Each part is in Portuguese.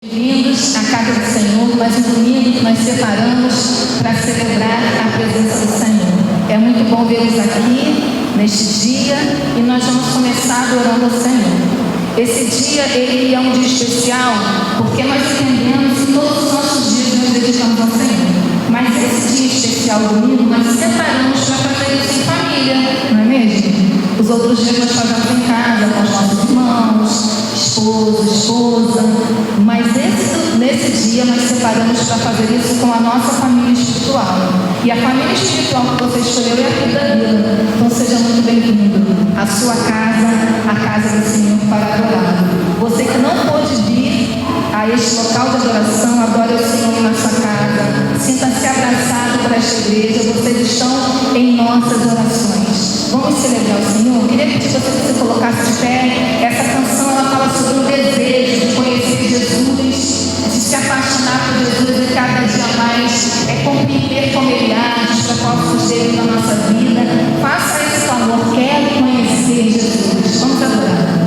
Bem-vindos à casa do Senhor, mais um domingo que nós separamos para celebrar a presença do Senhor. É muito bom vê-los aqui neste dia e nós vamos começar adorando ao Senhor. Esse dia ele é um dia especial porque nós entendemos que todos os nossos dias nós dedicamos ao Senhor. Mas esse dia especial, domingo, nós separamos para fazer isso em família, não é mesmo? Os outros dias nós fazemos em casa com os nossos irmãos, esposo, esposa, mas nesse dia nós separamos para fazer isso com a nossa família espiritual. E a família espiritual que você escolheu é a Vida Vida. Então seja muito bem-vindo à sua casa, à casa do Senhor para adorar. Você que não pôde vir a este local de adoração, adore o Senhor na sua casa. Sinta-se abraçado por esta igreja. Vocês estão em nossas orações. Vamos celebrar o Senhor? Eu queria pedir você que você colocasse de pé. Essa canção ela fala sobre o desejo de conhecer Jesus, de se apaixonar por Jesus e cada dia mais compreender como Ele age, os propósitos dele na nossa vida. Faça esse amor, quero conhecer Jesus. Vamos adorar.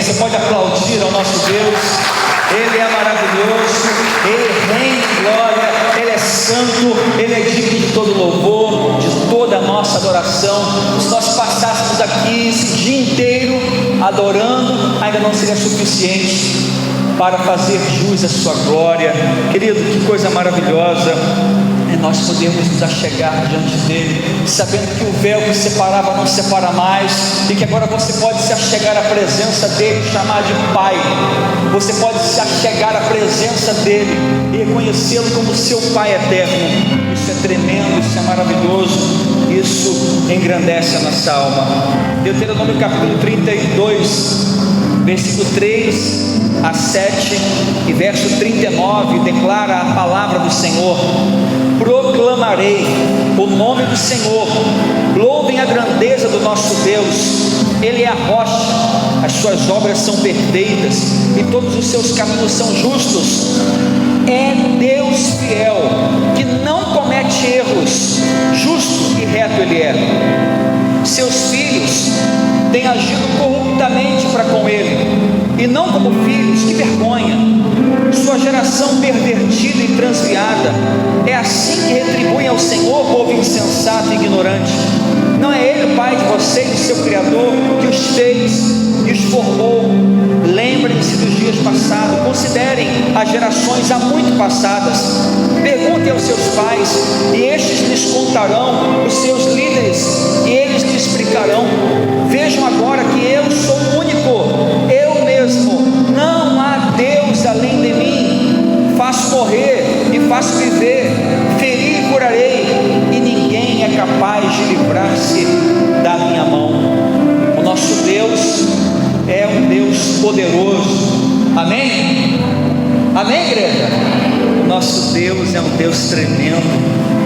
Você pode aplaudir ao nosso Deus. Ele é maravilhoso, Ele reina em glória, Ele é santo, Ele é digno de todo louvor, de toda a nossa adoração. Se nós passássemos aqui esse dia inteiro adorando, ainda não seria suficiente para fazer jus à sua glória. Querido, que coisa maravilhosa é nós podermos nos achegar diante dele, sabendo que o véu que separava não separa mais, e que agora você pode se achegar à presença dele, chamar de Pai. Você pode se achegar à presença dele e reconhecê-lo como seu Pai eterno. Isso é tremendo, isso é maravilhoso, isso engrandece a nossa alma. Deuteronômio capítulo 32, versículo 3 a 7 e verso 39, declara a palavra do Senhor: proclamarei o nome do Senhor, louvem a grandeza do nosso Deus. Ele é a rocha, as suas obras são perfeitas e todos os seus caminhos são justos. É Deus fiel, que não comete erros, justo e reto Ele é. Seus filhos têm agido corruptamente para com Ele, e não como filhos, que vergonha. Sua geração pervertida e transviada, é assim que retribuem ao Senhor, povo insensato e ignorante. Não é Ele o Pai de vocês, o seu Criador, que os fez e os formou? Lembrem-se dos dias passados, considerem as gerações há muito passadas. Perguntem aos seus pais, e estes lhes contarão, os seus líderes, e eles lhes explicarão. Vejam agora que eu sou o único, eu mesmo, não há Deus além de mim. Faço morrer e faço viver, ferir e curarei, e ninguém é capaz de livrar-se da minha mão. O nosso Deus é um Deus poderoso. Amém? Amém, igreja? O nosso Deus é um Deus tremendo,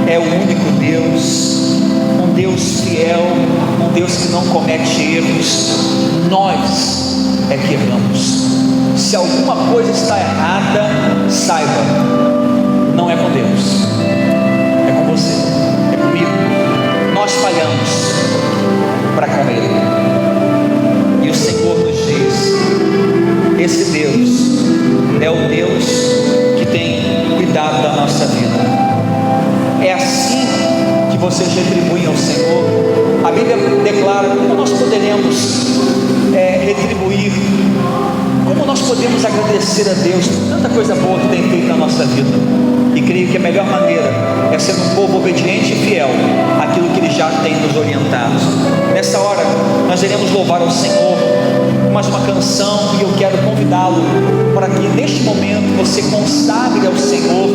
é o único Deus, um Deus fiel, um Deus que não comete erros. Nós é que erramos. Se alguma coisa está errada, saiba, não é com Deus, é com você, é comigo. Nós falhamos para com Ele, e o Senhor nos diz: esse Deus é o Deus que tem cuidado da nossa vida. É assim que vocês retribuem ao Senhor. A Bíblia declara como nós poderemos retribuir, como nós podemos agradecer a Deus por tanta coisa boa que tem feito na nossa vida. E creio que a melhor maneira é ser um povo obediente e fiel àquilo que Ele já tem nos orientado. Nessa hora nós iremos louvar ao Senhor com mais uma canção, e eu quero convidá-lo para que neste momento você consagre ao Senhor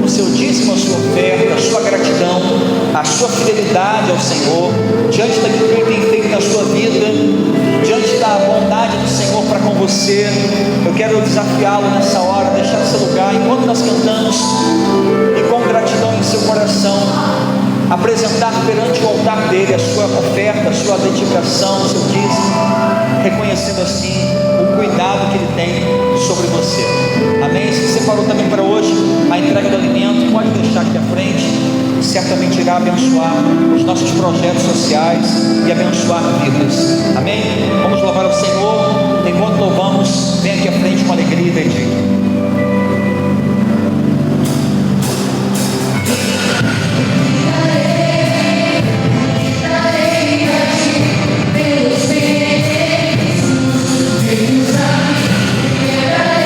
o seu dízimo, a sua oferta, a sua gratidão, a sua fidelidade ao Senhor, diante daquilo que Ele tem feito na sua vida, diante da bondade do Senhor para com você. Eu quero desafiá-lo nessa hora, deixar seu lugar, enquanto nós cantamos, e com gratidão em seu coração, apresentar perante o altar dele a sua oferta, a sua dedicação, o seu dízimo, reconhecendo assim o cuidado que Ele tem sobre você. Amém? Se você parou também para hoje a entrega do alimento, pode deixar aqui à frente, certamente irá abençoar os nossos projetos sociais e abençoar vidas. Amém? Vamos louvar ao Senhor. Enquanto louvamos, vem aqui à frente com alegria e dedique. Yeah.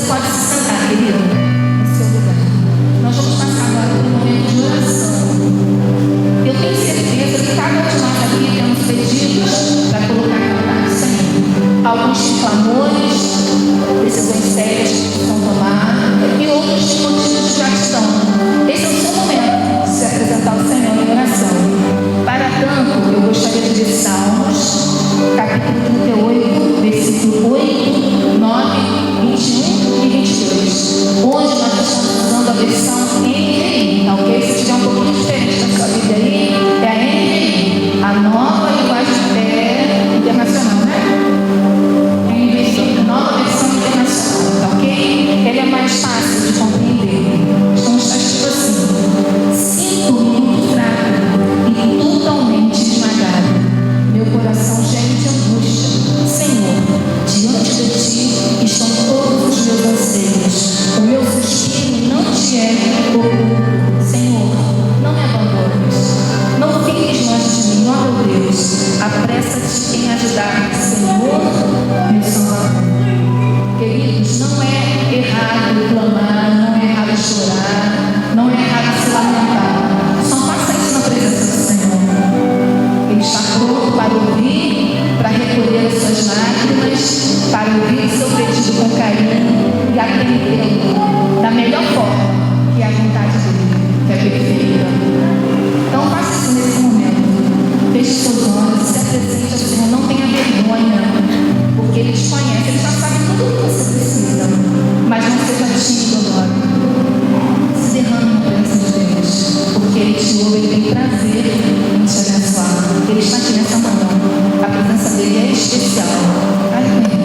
pode ela é mais fácil de compreender. Então está escrito assim: sinto-me muito fraco e totalmente esmagado. Meu coração geme de angústia. Senhor, diante de ti estão todos os meus anseios. O meu suspiro não te é oculto. Senhor, não me abandones. Não fiques longe de mim, ó meu Deus. Apressa-te em ajudar-me, Senhor, meu Salvador. Queridos, não é errado clamar, não é errado chorar, não é errado se lamentar. Só faça isso na presença do Senhor. Ele está pronto para ouvir, para recolher as suas lágrimas, para ouvir o seu pedido com carinho e atendê-lo da melhor forma, que é a vontade dele, que é perfeita. Então faça isso nesse momento. Feche seus olhos, se apresente ao Senhor, não tenha vergonha, porque Ele te conhece, Ele já sabe tudo o que você precisa. Mas não seja tímido agora. Se derrame na presença de Deus, porque Ele te ouve, Ele tem prazer em te abençoar. Ele está aqui nessa manhã. A presença dele é especial. Vai com Ele.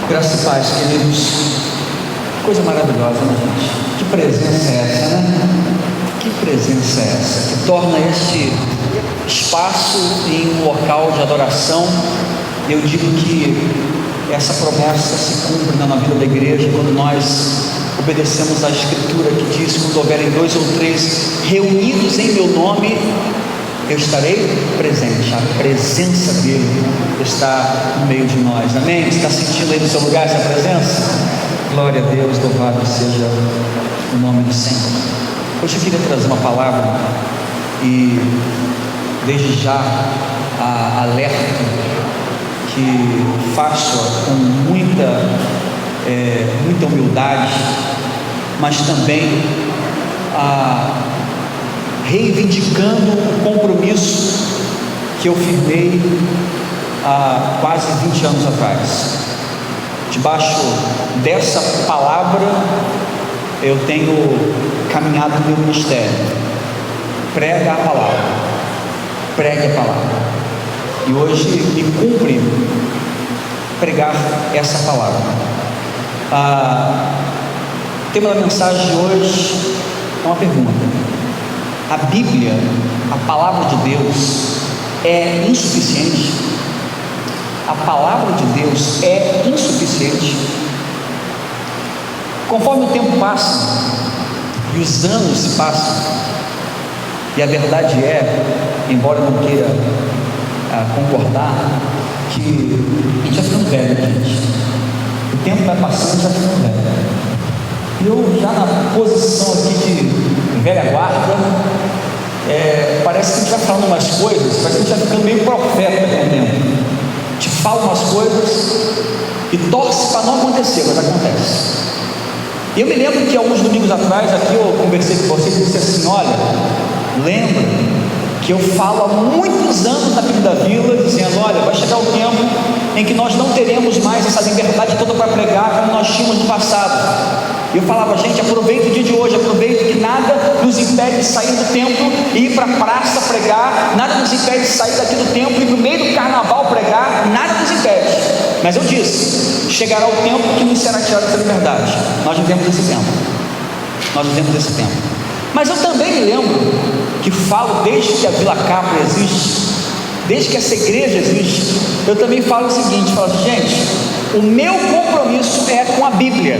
Graça e paz, queridos. Coisa maravilhosa, né, gente? Que presença é essa, né? Que presença é essa que torna este espaço em um local de adoração? Eu digo que essa promessa se cumpre na vida da igreja quando nós obedecemos à Escritura que diz: quando houverem 2 ou 3 reunidos em meu nome, eu estarei presente. A presença dele está no meio de nós. Amém? Você está sentindo aí no seu lugar essa presença? Glória a Deus, louvado seja o nome do Senhor. Hoje eu queria trazer uma palavra e desde já alerta que faço com muita humildade, mas também reivindicando o compromisso que eu firmei há quase 20 anos atrás. Debaixo dessa palavra eu tenho caminhado no meu ministério. Prega a palavra, pregue a palavra, e hoje me cumpre pregar essa palavra. O tema da mensagem de hoje é uma pergunta: a Bíblia, a palavra de Deus, é insuficiente? A palavra de Deus é insuficiente? Conforme o tempo passa e os anos se passam, e a verdade é, embora eu não queira concordar, que a gente vai ficando velho, gente. O tempo vai passando e a gente vai ficando velho. E eu já na posição aqui de velha guarda, parece que a gente vai falando umas coisas, parece que a gente vai ficando meio profeta com o tempo. Te fala umas coisas e torce para não acontecer, mas acontece. E eu me lembro que alguns domingos atrás aqui eu conversei com você e disse assim: olha, lembra que eu falo há muitos anos na Vida da Vila, dizendo: olha, vai chegar o tempo em que nós não teremos mais essa liberdade toda para pregar como nós tínhamos no passado. E eu falava: gente, aproveita o dia de hoje, aproveita que nada nos impede de sair do templo e ir para a praça pregar, nada nos impede de sair daqui do templo e no meio do carnaval pregar, nada nos impede. Mas eu disse: chegará o tempo que nos será tirada essa liberdade. Nós vivemos esse tempo. Nós vivemos esse tempo. Mas eu também me lembro que falo desde que a Vila Capra existe, desde que essa igreja existe, eu também falo o seguinte: falo assim, gente, o meu compromisso é com a Bíblia.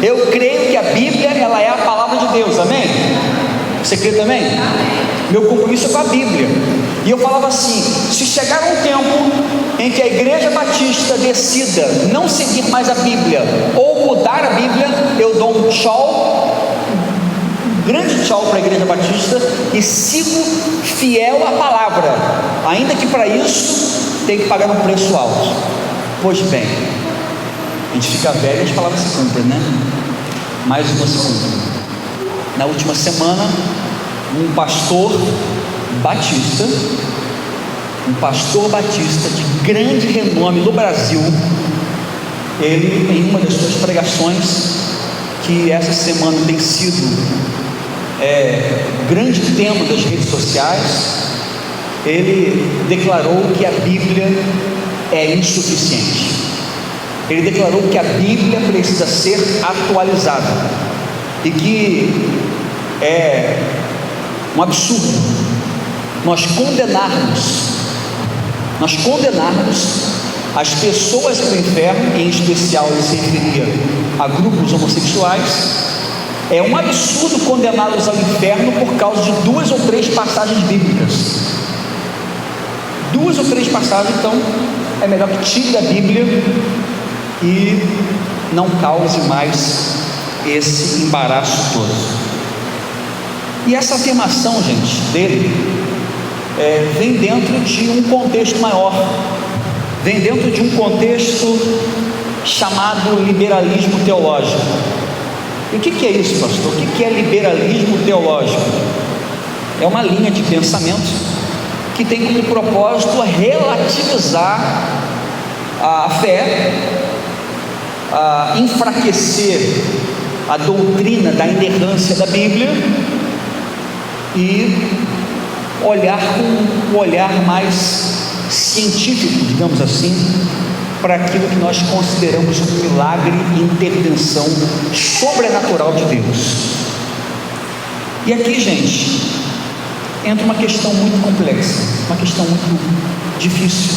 Eu creio que a Bíblia, ela é a palavra de Deus, amém? Você crê também? Meu compromisso é com a Bíblia. E eu falava assim: se chegar um tempo em que a Igreja Batista decida não seguir mais a Bíblia ou mudar a Bíblia, eu dou um tchau, um grande tchau para a Igreja Batista e sigo fiel à palavra, ainda que para isso tem que pagar um preço alto. Pois bem, a gente fica velho e as palavras se cumprem, né? Mais uma se cumpre. Na última semana, um pastor batista de grande renome no Brasil, ele, em uma das suas pregações, que essa semana tem sido grande tema das redes sociais, ele declarou que a Bíblia é insuficiente. Ele declarou que a Bíblia precisa ser atualizada e que é um absurdo nós condenarmos as pessoas para o inferno, em especial ele se referia a grupos homossexuais. É um absurdo condená-los ao inferno por causa de 2 ou 3 passagens bíblicas. 2 ou 3 passagens, então é melhor que tire da Bíblia e não cause mais esse embaraço todo. E essa afirmação, gente, dele vem dentro de um contexto maior, vem dentro de um contexto chamado liberalismo teológico. E o que é isso, pastor? O que é liberalismo teológico? É uma linha de pensamento que tem como propósito relativizar a fé, enfraquecer a doutrina da inerrância da Bíblia e olhar com um olhar mais científico, digamos assim, para aquilo que nós consideramos um milagre e intervenção sobrenatural de Deus. E aqui, gente, entra uma questão muito complexa, uma questão muito difícil,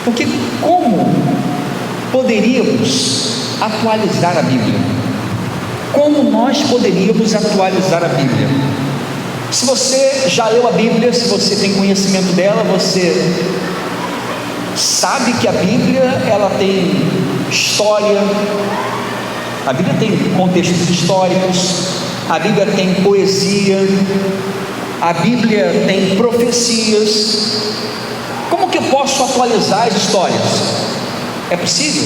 porque como poderíamos atualizar a Bíblia? Como nós poderíamos atualizar a Bíblia? Se você já leu a Bíblia, se você tem conhecimento dela, você sabe que a Bíblia, ela tem história, a Bíblia tem contextos históricos, a Bíblia tem poesia, a Bíblia tem profecias. Como que eu posso atualizar as histórias? É possível?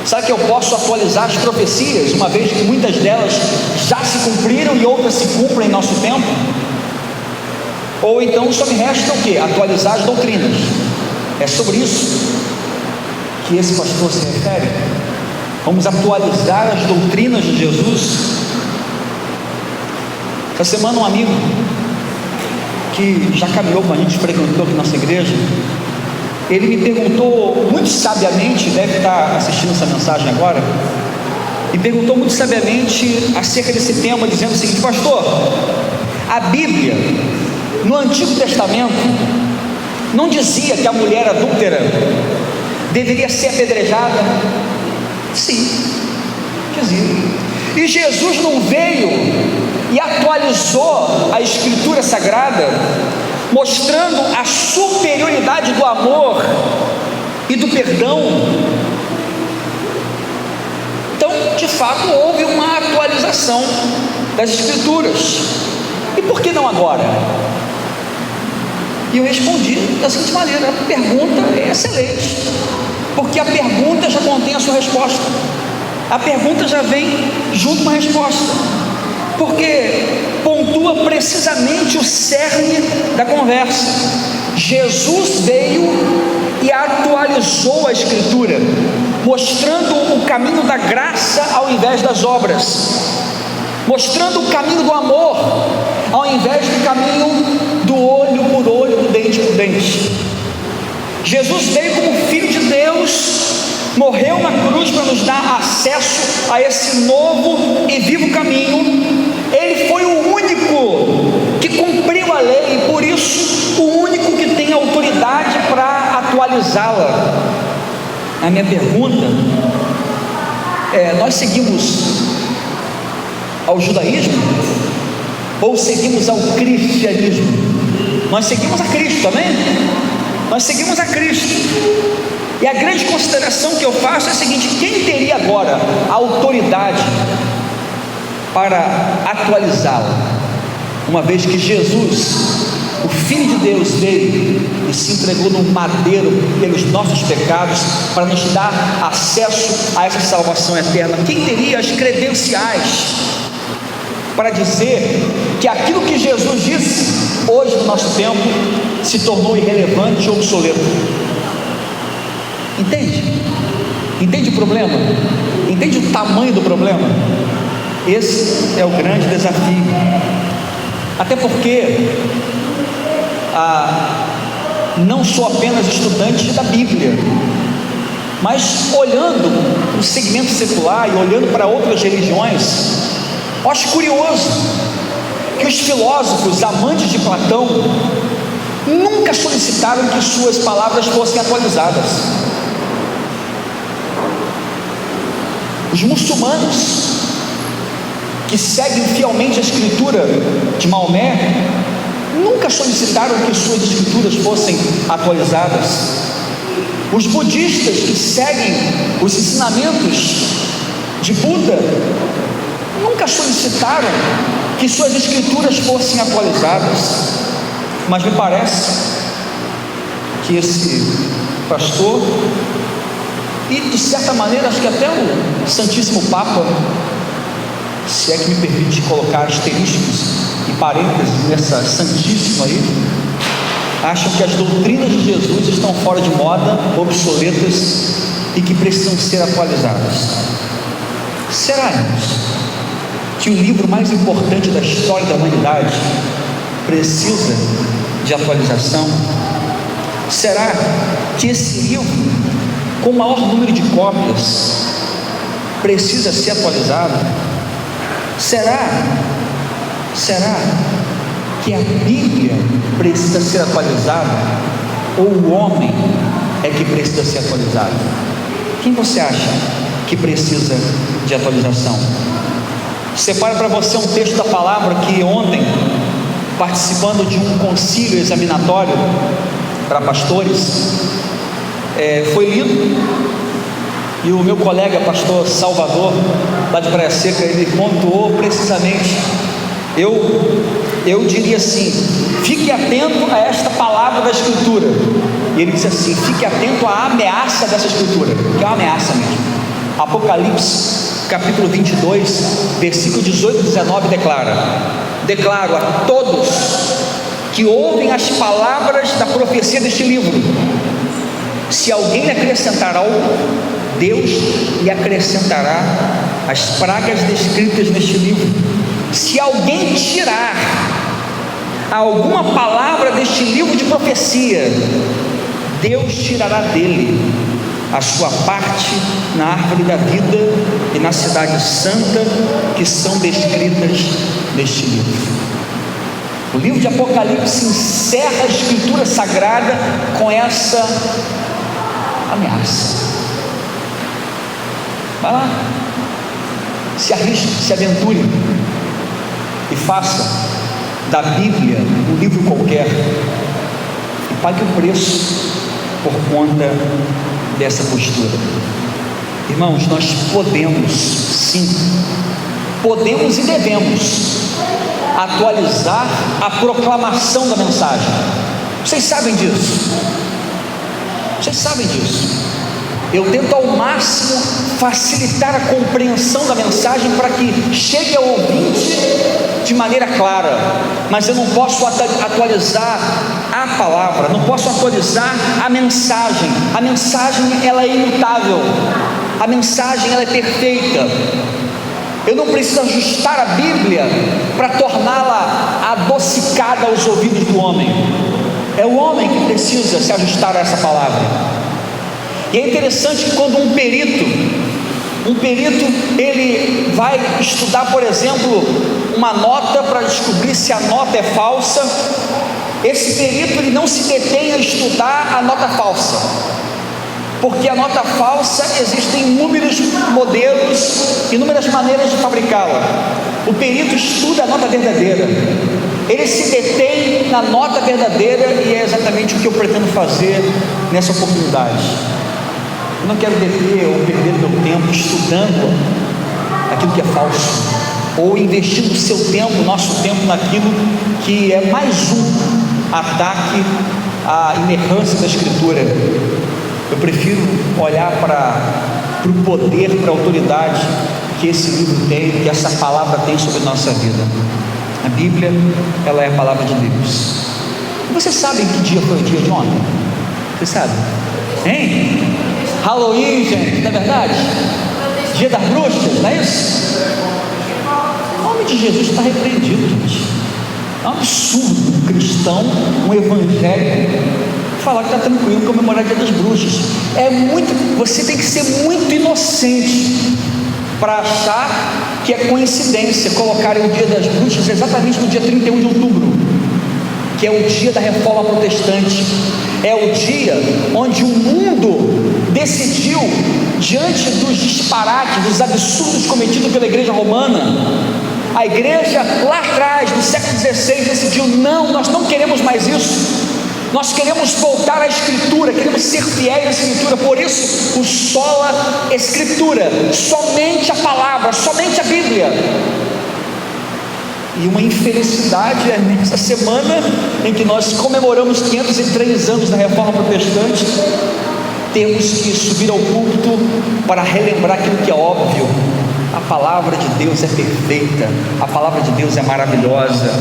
Sabe que eu posso atualizar as profecias, uma vez que muitas delas já se cumpriram e outras se cumprem em nosso tempo? Ou então só me resta o quê? Atualizar as doutrinas. É sobre isso que esse pastor se refere. Vamos atualizar as doutrinas de Jesus. Essa semana um amigo que já caminhou com a gente, frequentou aqui nossa igreja, ele me perguntou muito sabiamente, deve estar assistindo essa mensagem agora, e perguntou muito sabiamente acerca desse tema, dizendo o seguinte: pastor, a Bíblia no Antigo Testamento não dizia que a mulher adúltera deveria ser apedrejada? Sim, dizia. E Jesus não veio e atualizou a Escritura Sagrada, mostrando a superioridade do amor e do perdão? Então, de fato, houve uma atualização das Escrituras. E por que não agora? E eu respondi da seguinte maneira: a pergunta é excelente, porque a pergunta já contém a sua resposta. A pergunta já vem junto com a resposta, porque pontua precisamente o cerne da conversa. Jesus veio e atualizou a Escritura, mostrando o caminho da graça ao invés das obras, mostrando o caminho do amor ao invés do caminho do olho por olho, do dente por dente. Jesus veio como Filho de Deus, morreu na cruz para nos dar acesso a esse novo e vivo caminho. Ele foi o único que cumpriu a lei e por isso o único que tem autoridade para atualizá-la. A minha pergunta é: nós seguimos ao judaísmo ou seguimos ao cristianismo? Nós seguimos a Cristo, amém? Nós seguimos a Cristo. E a grande consideração que eu faço é a seguinte: quem teria agora a autoridade para atualizá-la, uma vez que Jesus, o Filho de Deus, veio e se entregou no madeiro pelos nossos pecados para nos dar acesso a essa salvação eterna? Quem teria as credenciais para dizer que aquilo que Jesus disse hoje no nosso tempo se tornou irrelevante ou obsoleto? Entende? Entende o problema? Entende o tamanho do problema? Esse é o grande desafio. Até porque não sou apenas estudante da Bíblia, mas olhando o segmento secular e olhando para outras religiões, eu acho curioso que os filósofos amantes de Platão nunca solicitaram que suas palavras fossem atualizadas. Os muçulmanos, que seguem fielmente a escritura de Maomé, nunca solicitaram que suas escrituras fossem atualizadas. Os budistas, que seguem os ensinamentos de Buda, nunca solicitaram que suas escrituras fossem atualizadas. Mas me parece que esse pastor, e de certa maneira acho que até o Santíssimo Papa, se é que me permite colocar asteriscos e parênteses nessa santíssima aí, acham que as doutrinas de Jesus estão fora de moda, obsoletas e que precisam ser atualizadas. Será, irmãos, que o livro mais importante da história da humanidade precisa de atualização? Será que esse livro, com o maior número de cópias, precisa ser atualizado? Será que a Bíblia precisa ser atualizada, ou o homem é que precisa ser atualizado? Quem você acha que precisa de atualização? Separa para você um texto da palavra que ontem, participando de um concílio examinatório para pastores, foi lido, e o meu colega pastor Salvador, lá de Praia Seca, ele pontuou precisamente. Eu diria assim: fique atento a esta palavra da Escritura. E ele disse assim: fique atento à ameaça dessa Escritura, que é uma ameaça mesmo. Apocalipse capítulo 22, versículo 18 e 19 declaro a todos que ouvem as palavras da profecia deste livro: se alguém lhe acrescentar algo, Deus lhe acrescentará as pragas descritas neste livro. Se alguém tirar alguma palavra deste livro de profecia, Deus tirará dele a sua parte na árvore da vida e na cidade santa, que são descritas neste livro. O livro de Apocalipse encerra a Escritura Sagrada com essa ameaça. Vai lá, se arrisque, se aventure e faça da Bíblia um livro qualquer e pague o preço por conta dessa postura. Irmãos, nós podemos, sim, podemos e devemos atualizar a proclamação da mensagem. Vocês sabem disso. Eu tento ao máximo facilitar a compreensão da mensagem para que chegue ao ouvinte de maneira clara, mas eu não posso atualizar a palavra, não posso atualizar a mensagem. A mensagem, ela é imutável, a mensagem, ela é perfeita. Eu não preciso ajustar a Bíblia para torná-la adocicada aos ouvidos do homem. É o homem que precisa se ajustar a essa palavra. E é interessante que quando um perito ele vai estudar, por exemplo, uma nota para descobrir se a nota é falsa, esse perito ele não se detém a estudar a nota falsa, porque a nota falsa existem inúmeros modelos, inúmeras maneiras de fabricá-la. O perito estuda a nota verdadeira, ele se detém na nota verdadeira, e é exatamente o que eu pretendo fazer nessa oportunidade. Eu não quero deter ou perder meu tempo estudando aquilo que é falso, ou investindo o seu tempo, o nosso tempo, naquilo que é mais um ataque à inerrância da Escritura. Eu prefiro olhar para o poder, para a autoridade que esse livro tem, que essa palavra tem sobre a nossa vida. A Bíblia, ela é a palavra de Deus. E você sabe que dia foi o dia de ontem? Você sabe? Hein? Halloween, gente, não é verdade? Dia das bruxas, não é isso? O nome de Jesus está repreendido, gente. É um absurdo um cristão, um evangélico, falar que está tranquilo comemorar o dia das bruxas. Você tem que ser muito inocente para achar que é coincidência colocarem o dia das bruxas exatamente no dia 31 de outubro, que é o dia da reforma protestante. É o dia onde o mundo decidiu, diante dos disparates, dos absurdos cometidos pela igreja romana, a igreja lá atrás, no século XVI, decidiu: não, nós não queremos mais isso, nós queremos voltar à Escritura, queremos ser fiéis à Escritura. Por isso, o sola Escritura, somente a palavra, somente a Bíblia. E uma infelicidade é nessa semana em que nós comemoramos 503 anos da Reforma Protestante, temos que subir ao púlpito para relembrar aquilo que é óbvio: a palavra de Deus é perfeita, a palavra de Deus é maravilhosa,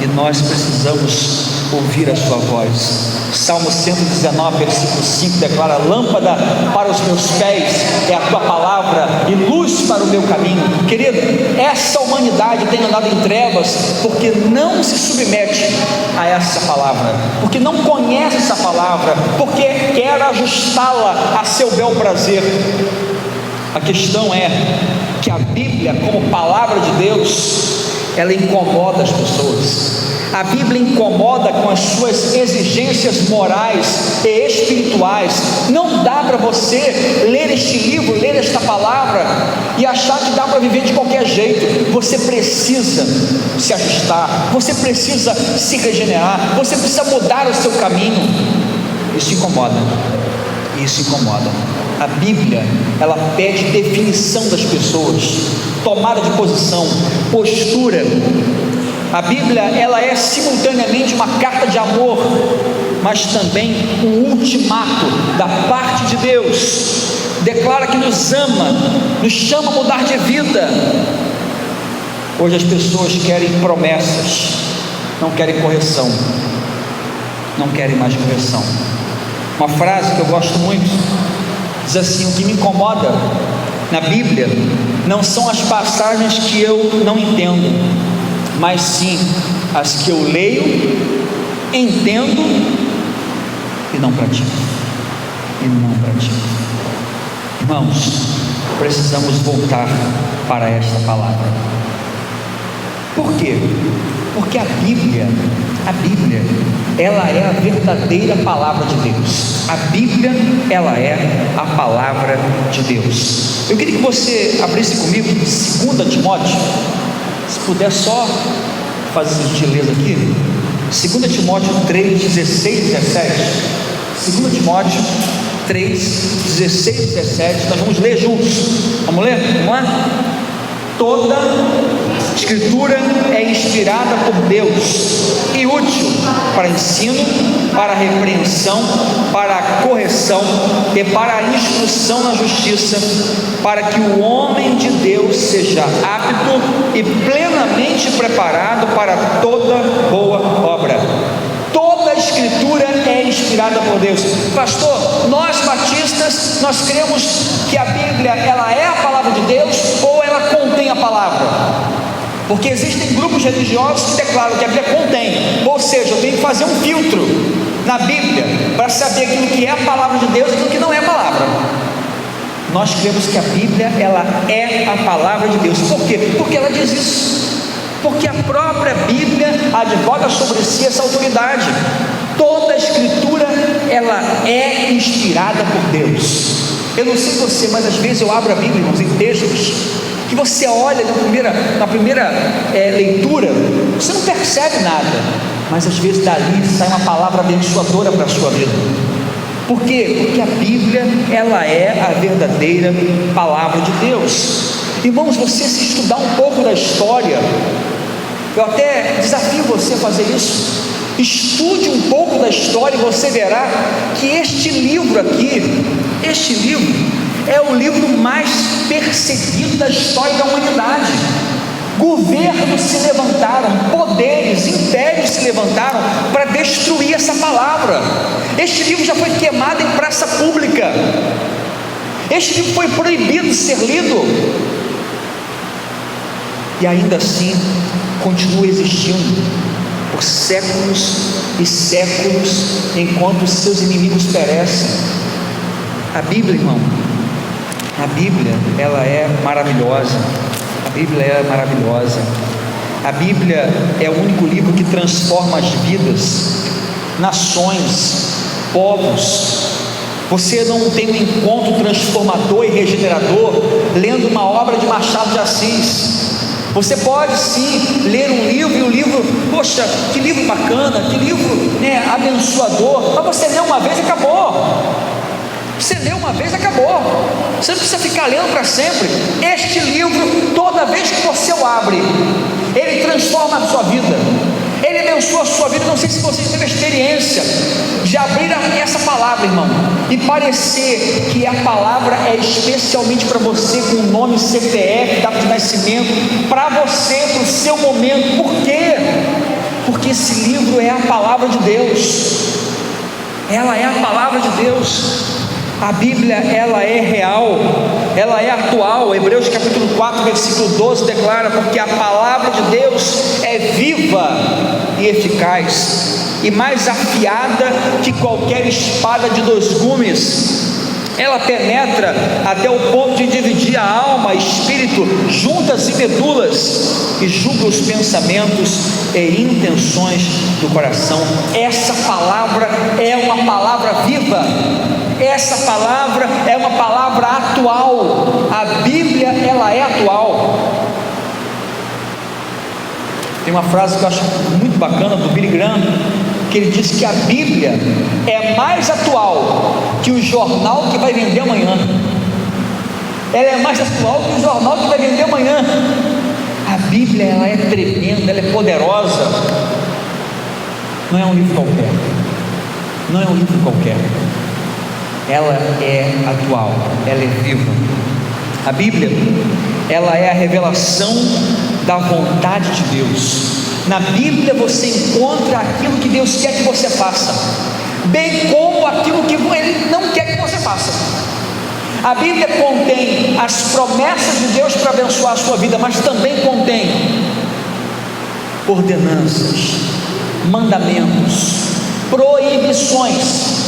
e nós precisamos ouvir a sua voz. Salmo 119, versículo 5 declara: lâmpada para os meus pés é a tua palavra e luz para para o meu caminho. Querido, essa humanidade tem andado em trevas porque não se submete a essa palavra, porque não conhece essa palavra, porque quer ajustá-la a seu bel prazer. A questão é que a Bíblia, como palavra de Deus, ela incomoda as pessoas. A Bíblia incomoda com as suas exigências morais e espirituais. Não dá para você ler este livro, ler esta palavra e achar que dá para viver de qualquer jeito. Você precisa se ajustar, você precisa se regenerar, você precisa mudar o seu caminho. Isso incomoda, isso incomoda. A Bíblia, ela pede definição das pessoas, tomada de posição, postura. A Bíblia, ela é simultaneamente uma carta de amor, mas também um ultimato da parte de Deus. Declara que nos ama, nos chama a mudar de vida. Hoje as pessoas querem promessas, não querem correção, não querem mais correção. Uma frase que eu gosto muito diz assim: o que me incomoda na Bíblia não são as passagens que eu não entendo, mas sim as que eu leio, entendo e não pratico. Irmãos, precisamos voltar para esta palavra. Por quê? Porque a Bíblia, ela é a verdadeira palavra de Deus. A Bíblia, ela é a palavra de Deus. Eu queria que você abrisse comigo 2 Timóteo. Se puder só fazer essa gentileza aqui, 2 Timóteo 3, 16 e 17. 2 Timóteo 3, 16 e 17. Nós vamos ler juntos. Vamos ler? Vamos lá? Toda Escritura é inspirada por Deus e útil para ensino, para repreensão, para a correção e para a instrução na justiça, para que o homem de Deus seja apto e plenamente preparado para toda boa obra. Toda a Escritura é inspirada por Deus. Pastor, nós batistas, nós cremos que a Bíblia, ela é a palavra de Deus ou ela contém a palavra? Porque existem grupos religiosos que declaram que a Bíblia contém, ou seja, eu tenho que fazer um filtro na Bíblia para saber aquilo que é a palavra de Deus e aquilo que não é a palavra. Nós cremos que a Bíblia, ela é a palavra de Deus. Por quê? Porque ela diz isso. Porque a própria Bíblia advoga sobre si essa autoridade. Toda a Escritura, ela é inspirada por Deus. Eu não sei você, mas às vezes eu abro a Bíblia, irmãos, em textos que você olha na primeira leitura, você não percebe nada, mas às vezes dali sai uma palavra abençoadora para a sua vida. Por quê? Porque a Bíblia, ela é a verdadeira palavra de Deus. Irmãos, você se estudar um pouco da história, eu até desafio você a fazer isso. Estude um pouco da história e você verá que este livro aqui, é o livro mais perseguido da história da humanidade. Governos se levantaram, poderes, impérios se levantaram para destruir essa palavra. Este livro já foi queimado em praça pública. Este livro foi proibido de ser lido. E ainda assim continua existindo por séculos e séculos, enquanto os seus inimigos perecem. A Bíblia, irmão, a Bíblia, ela é maravilhosa. A Bíblia é maravilhosa. A Bíblia é o único livro que transforma as vidas, nações, povos. Você não tem um encontro transformador e regenerador lendo uma obra de Machado de Assis. Você pode sim ler um livro e o livro, poxa, que livro bacana, que livro abençoador, mas você lê uma vez e acabou. Você lê uma vez e acabou. Você não precisa ficar lendo para sempre. Este livro, toda vez que você o abre, ele transforma a sua vida, ele abençoa a sua vida. Não sei se você teve a experiência de abrir essa palavra, irmão, e parecer que a palavra é especialmente para você, com o nome, CPF, data de nascimento, para você, para o seu momento. Por quê? Porque esse livro é a palavra de Deus. Ela é a palavra de Deus. A Bíblia, ela é real. ela é atual. Hebreus capítulo 4, versículo 12 declara: porque a palavra de Deus é viva e eficaz, e mais afiada que qualquer espada de 2 gumes. Ela penetra até o ponto de dividir a alma, espírito, juntas e medulas, e julga os pensamentos e intenções do coração. Essa palavra é uma palavra viva. Essa palavra é uma palavra atual. A Bíblia, ela é atual. Tem uma frase que eu acho muito bacana do Billy Graham, que ele diz que a Bíblia é mais atual que o jornal que vai vender amanhã. Ela é mais atual que o jornal que vai vender amanhã. A Bíblia, ela é tremenda, ela é poderosa. Não é um livro qualquer. Não é um livro qualquer. Ela é atual, ela é viva. A Bíblia, ela é a revelação da vontade de Deus. Na Bíblia você encontra aquilo que Deus quer que você faça, bem como aquilo que Ele não quer que você faça. A Bíblia contém as promessas de Deus para abençoar a sua vida, mas também contém ordenanças, mandamentos, proibições.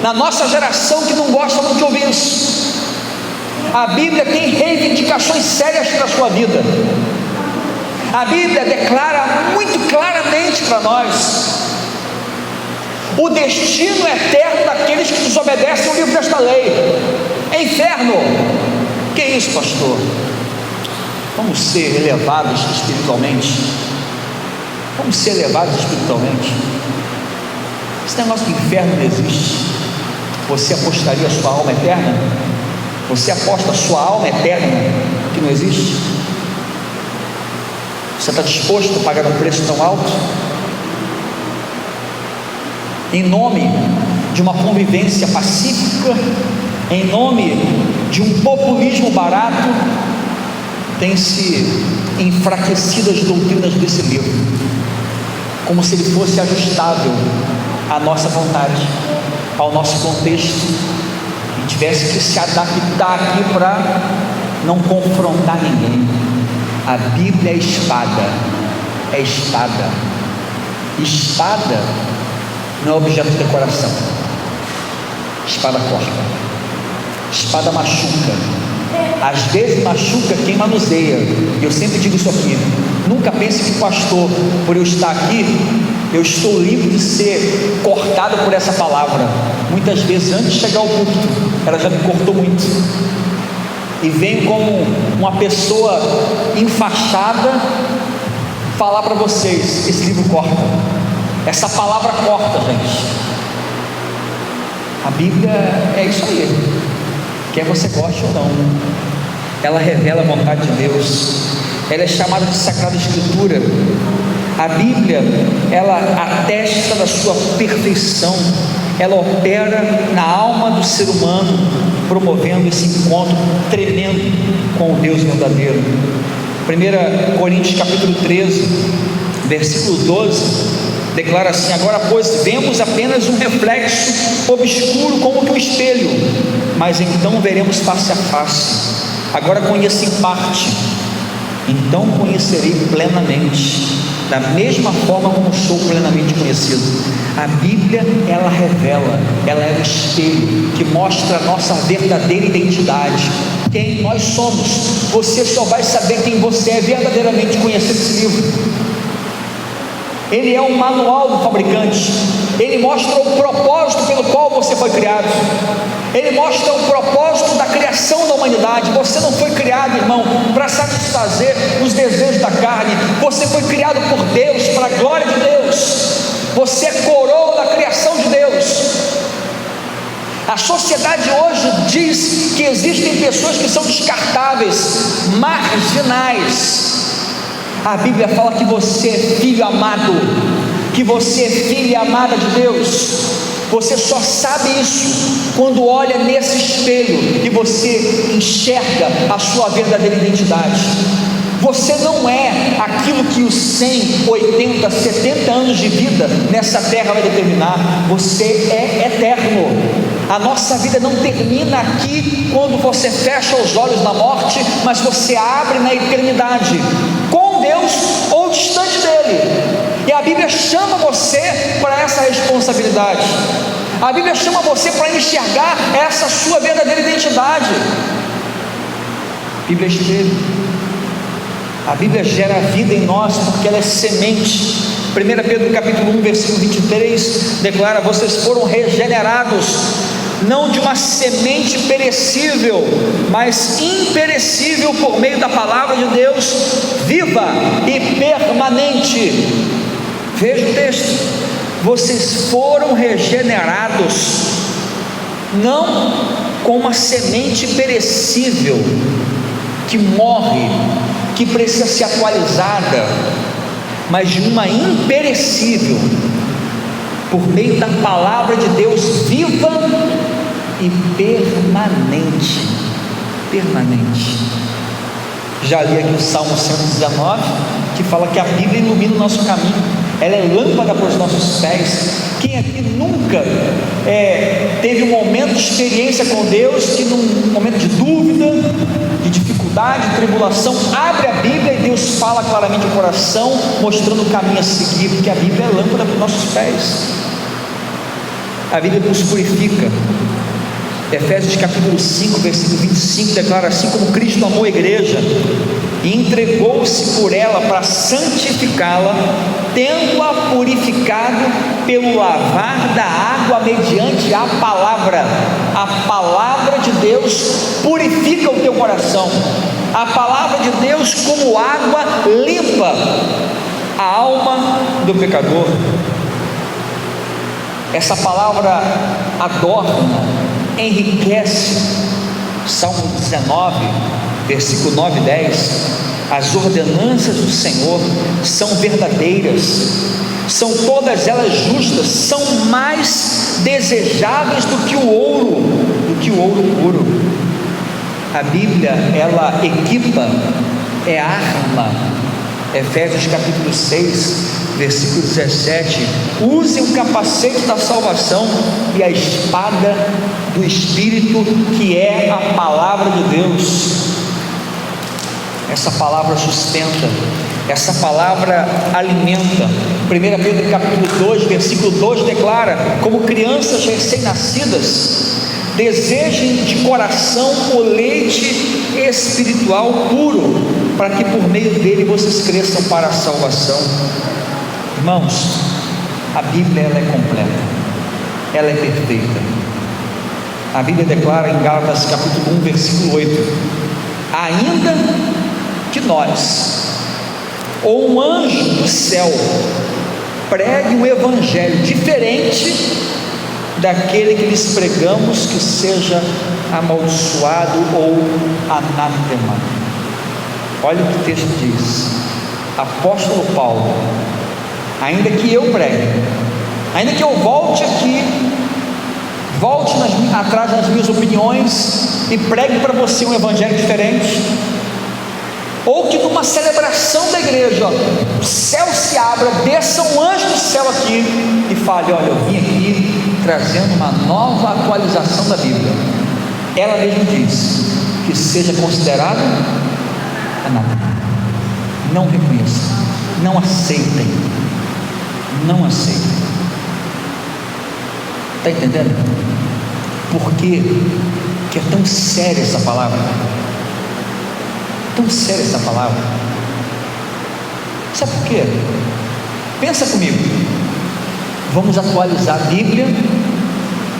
Na nossa geração que não gosta muito de ouvir isso, a Bíblia tem reivindicações sérias para a sua vida. A Bíblia declara muito claramente para nós o destino eterno daqueles que desobedecem o livro desta lei: é inferno. Que isso, pastor? Vamos ser elevados espiritualmente? Vamos ser elevados espiritualmente? Esse negócio de inferno não existe. Você apostaria a sua alma eterna? Você aposta a sua alma eterna que não existe? Você está disposto a pagar um preço tão alto? Em nome de uma convivência pacífica, em nome de um populismo barato, tem se enfraquecido as doutrinas desse livro, como se ele fosse ajustável à nossa vontade, ao nosso contexto, e tivesse que se adaptar aqui para não confrontar ninguém. A Bíblia é espada, é espada. Espada não é objeto de decoração. Espada corta, espada machuca, às vezes machuca quem manuseia. Eu sempre digo isso aqui: nunca pense que pastor, por eu estar aqui, eu estou livre de ser cortado por essa palavra. Muitas vezes, antes de chegar ao púlpito, ela já me cortou muito, e venho como uma pessoa enfaixada falar para vocês: esse livro corta, essa palavra corta, gente. A Bíblia é isso aí, quer você goste ou não, ela revela a vontade de Deus. Ela é chamada de Sagrada Escritura. A Bíblia, ela atesta da sua perfeição. Ela opera na alma do ser humano, promovendo esse encontro tremendo com o Deus verdadeiro. 1 Coríntios capítulo 13, versículo 12, declara assim: agora pois vemos apenas um reflexo obscuro como que um espelho, mas então veremos face a face. Agora conheço em parte, então conhecerei plenamente, da mesma forma como sou plenamente conhecido. A Bíblia, ela revela, ela é um espelho que mostra a nossa verdadeira identidade, quem nós somos. Você só vai saber quem você é verdadeiramente conhecendo esse livro. Ele é um manual do fabricante. Ele mostra o propósito pelo qual você foi criado. Ele mostra o propósito da criação da humanidade. Você não foi criado, irmão, para satisfazer os desejos da carne. Você foi criado por Deus, para a glória de Deus. Você é coroa da criação de Deus. A sociedade hoje diz que existem pessoas que são descartáveis, marginais. A Bíblia fala que você é filho amado, que você é filha amada de Deus. Você só sabe isso quando olha nesse espelho e você enxerga a sua verdadeira identidade. Você não é aquilo que os 100, 80, 70 anos de vida nessa terra vai determinar. Você é eterno. A nossa vida não termina aqui quando você fecha os olhos na morte, mas você abre na eternidade, com Deus ou distante dele. E a Bíblia chama você para essa responsabilidade. A Bíblia chama você para enxergar essa sua verdadeira identidade. A Bíblia escreve. A Bíblia gera vida em nós porque ela é semente. 1 Pedro capítulo 1, versículo 23 declara: vocês foram regenerados, não de uma semente perecível, mas imperecível, por meio da palavra de Deus, viva e permanente. Veja o texto: vocês foram regenerados, não com uma semente perecível, que morre, que precisa ser atualizada, mas de uma imperecível, por meio da palavra de Deus, viva e permanente. Já li aqui o Salmo 119, que fala que a Bíblia ilumina o nosso caminho, ela é lâmpada para os nossos pés. Quem aqui nunca teve um momento de experiência com Deus, que num momento de dúvida, de dificuldade, de tribulação, abre a Bíblia e Deus fala claramente ao coração, mostrando o caminho a seguir, porque a Bíblia é lâmpada para os nossos pés. A Bíblia nos purifica. Efésios capítulo 5, versículo 25 declara: assim como Cristo amou a igreja e entregou-se por ela para santificá-la, tendo-a purificado pelo lavar da água mediante a palavra. A palavra de Deus purifica o teu coração. A palavra de Deus, como água, limpa a alma do pecador. Essa palavra adorna, enriquece. Salmo 19, versículo 9 e 10: as ordenanças do Senhor são verdadeiras, são todas elas justas, são mais desejáveis do que o ouro puro. A Bíblia, ela equipa, é arma. Efésios capítulo 6, versículo 17: use o capacete da salvação e a espada do Espírito, que é a palavra de Deus. Essa palavra sustenta, essa palavra alimenta. 1 Pedro capítulo 2, versículo 2 declara: como crianças recém-nascidas, desejem de coração o leite espiritual puro, para que por meio dele vocês cresçam para a salvação. Irmãos, a Bíblia, ela é completa, ela é perfeita. A Bíblia declara em Gálatas capítulo 1, versículo 8: ainda que nós, ou um anjo do céu, pregue um evangelho diferente daquele que lhes pregamos, que seja amaldiçoado ou anátema. Olha o que o texto diz. Apóstolo Paulo: ainda que eu pregue, ainda que eu volte aqui, atrás das minhas opiniões e pregue para você um evangelho diferente, ou que numa celebração da igreja o céu se abra, desça um anjo do céu aqui e fale: olha, eu vim aqui trazendo uma nova atualização da Bíblia, ela mesma diz que seja considerado anátema. Não reconheçam, não aceitem, não aceitem. Está entendendo? Por que é tão séria essa palavra? Tão séria essa palavra. Sabe por quê? Pensa comigo. Vamos atualizar a Bíblia